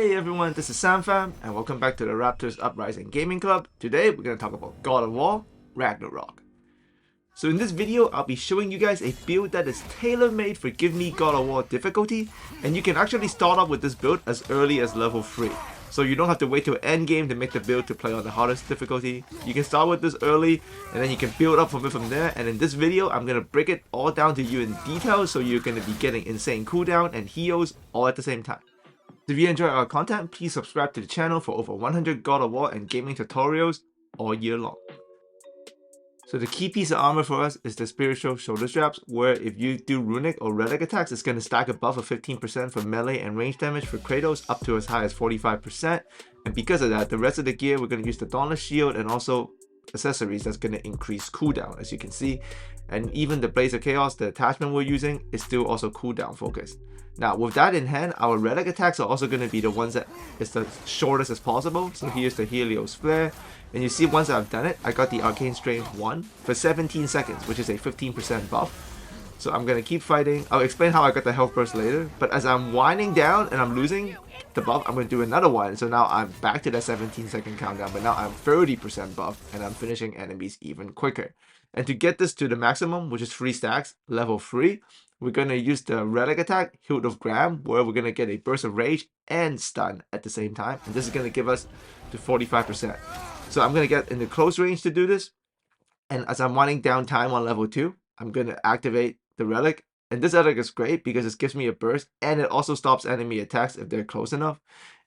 Hey everyone, this is SamFam, and welcome back to the Raptors Uprising Gaming Club. Today we're going to talk about God of War, Ragnarok. So in this video, I'll be showing you guys a build that is tailor-made for Give Me God of War difficulty, and you can actually start off with this build as early as level 3. So you don't have to wait till endgame to make the build to play on the hardest difficulty. You can start with this early, and then you can build up from there, and in this video, I'm going to break it all down to you in detail, so you're going to be getting insane cooldown and heals all at the same time. If you enjoy our content, please subscribe to the channel for over 100 God of War and gaming tutorials all year long. So the key piece of armor for us is the spiritual shoulder straps, where if you do runic or relic attacks, it's going to stack a buff of 15% for melee and range damage for Kratos up to as high as 45%. And because of that, the rest of the gear, we're going to use the Dauntless Shield and also accessories that's going to increase cooldown, as you can see. And even the Blaze of Chaos, the attachment we're using, is still also cooldown focused. Now with that in hand, our relic attacks are also going to be the ones that is the shortest as possible. So here's the Helios Flare, and you see once I've done it, I got the Arcane Strength 1 for 17 seconds, which is a 15% buff. So I'm going to keep fighting. I'll explain how I got the health burst later, but as I'm winding down and I'm losing the buff, I'm going to do another one. So now I'm back to that 17-second countdown, but now I'm 30% buff and I'm finishing enemies even quicker. And to get this to the maximum, which is 3 stacks, level 3, we're going to use the relic attack, Hilt of Graham, where we're going to get a burst of rage and stun at the same time. And this is going to give us to 45%. So I'm going to get into close range to do this. And as I'm winding down time on level 2, I'm going to activate the relic. And this relic is great because it gives me a burst and it also stops enemy attacks if they're close enough.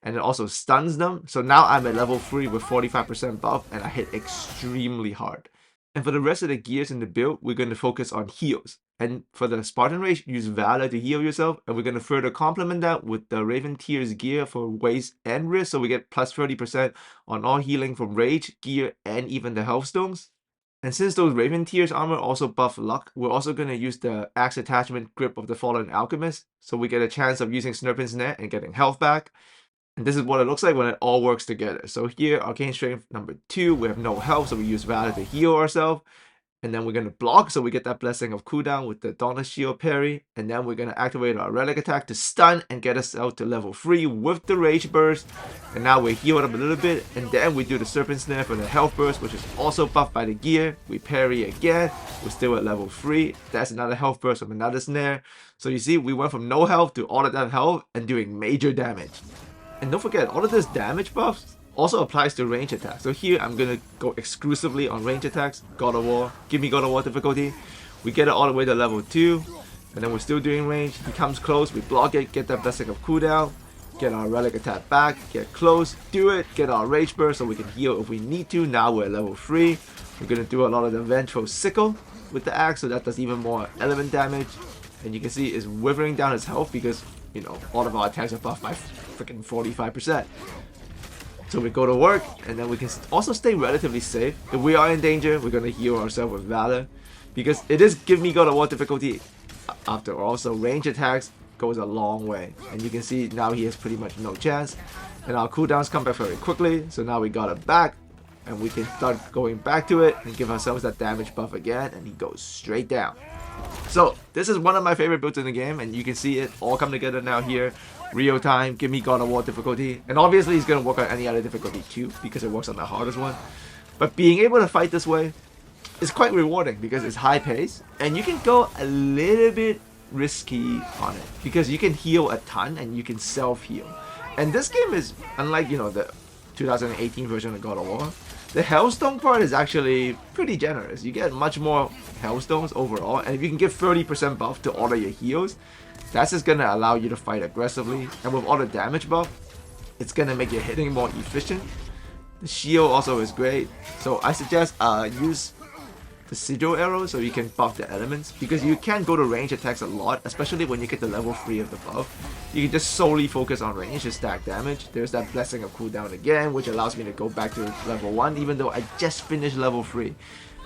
And it also stuns them. So now I'm at level 3 with 45% buff and I hit extremely hard. And for the rest of the gears in the build, we're going to focus on heals. And for the Spartan Rage, use Valor to heal yourself. And we're going to further complement that with the Raven Tears gear for waist and wrist. So we get plus 30% on all healing from Rage, gear, and even the Health Stones. And since those Raven Tears armor also buff luck, we're also going to use the Axe Attachment Grip of the Fallen Alchemist. So we get a chance of using Snurpin's Net and getting health back. And this is what it looks like when it all works together. So here, Arcane Strength number 2, we have no health, so we use Valor to heal ourselves. And then we're going to block, so we get that Blessing of Cooldown with the Dauntless Shield parry. And then we're going to activate our Relic attack to stun and get us out to level 3 with the Rage Burst. And now we're healed up a little bit. And then we do the Serpent Snare for the Health Burst, which is also buffed by the gear. We parry again. We're still at level 3. That's another Health Burst from another Snare. So you see, we went from no health to all of that health and doing major damage. And don't forget, all of this damage buffs also applies to range attacks. So here I'm going to go exclusively on range attacks. God of War, Give Me God of War difficulty. We get it all the way to level 2. And then we're still doing range. He comes close, we block it, get that Blessing of Cooldown. Get our Relic attack back, get close, do it, get our Rage Burst so we can heal if we need to. Now we're at level 3. We're going to do a lot of the Vengeful Sickle with the axe, so that does even more element damage. And you can see it's withering down his health because, you know, all of our attacks are buffed by freaking 45%. So we go to work, and then we can also stay relatively safe. If we are in danger, we're going to heal ourselves with Valor, because it is Give Me God of War difficulty after all. So range attacks goes a long way. And you can see now he has pretty much no chance. And our cooldowns come back very quickly, so now we got it back. And we can start going back to it and give ourselves that damage buff again, and he goes straight down. So this is one of my favorite builds in the game, and you can see it all come together now here. Real time, Give Me God of War difficulty. And obviously he's going to work on any other difficulty too, because it works on the hardest one. But being able to fight this way is quite rewarding because it's high pace. And you can go a little bit risky on it, because you can heal a ton and you can self-heal. And this game is, unlike, you know, the 2018 version of God of War, the Hellstone part is actually pretty generous. You get much more Hellstones overall, and if you can give 30% buff to all of your heals, that's just going to allow you to fight aggressively. And with all the damage buff, it's going to make your hitting more efficient. The shield also is great, so I suggest use the Sigil arrow so you can buff the elements, because you can go to range attacks a lot, especially when you get to level 3 of the buff. You can just solely focus on range to stack damage. There's that Blessing of Cooldown again, which allows me to go back to level 1 even though I just finished level 3.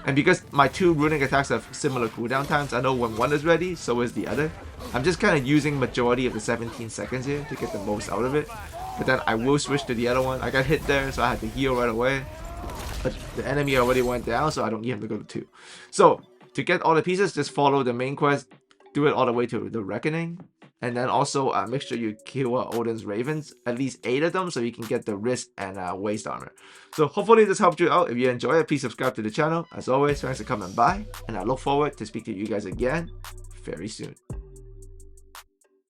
And because my 2 runic attacks have similar cooldown times, I know when one is ready, so is the other. I'm just kind of using majority of the 17 seconds here to get the most out of it. But then I will switch to the other one. I got hit there, so I had to heal right away. But the enemy already went down, so I don't need him to go to 2. So to get all the pieces, just follow the main quest, do it all the way to the Reckoning. And then also make sure you kill Odin's Ravens, at least 8 of them, so you can get the wrist and waist armor. So hopefully this helped you out. If you enjoy it, please subscribe to the channel. As always, thanks for coming by, and I look forward to speaking to you guys again very soon.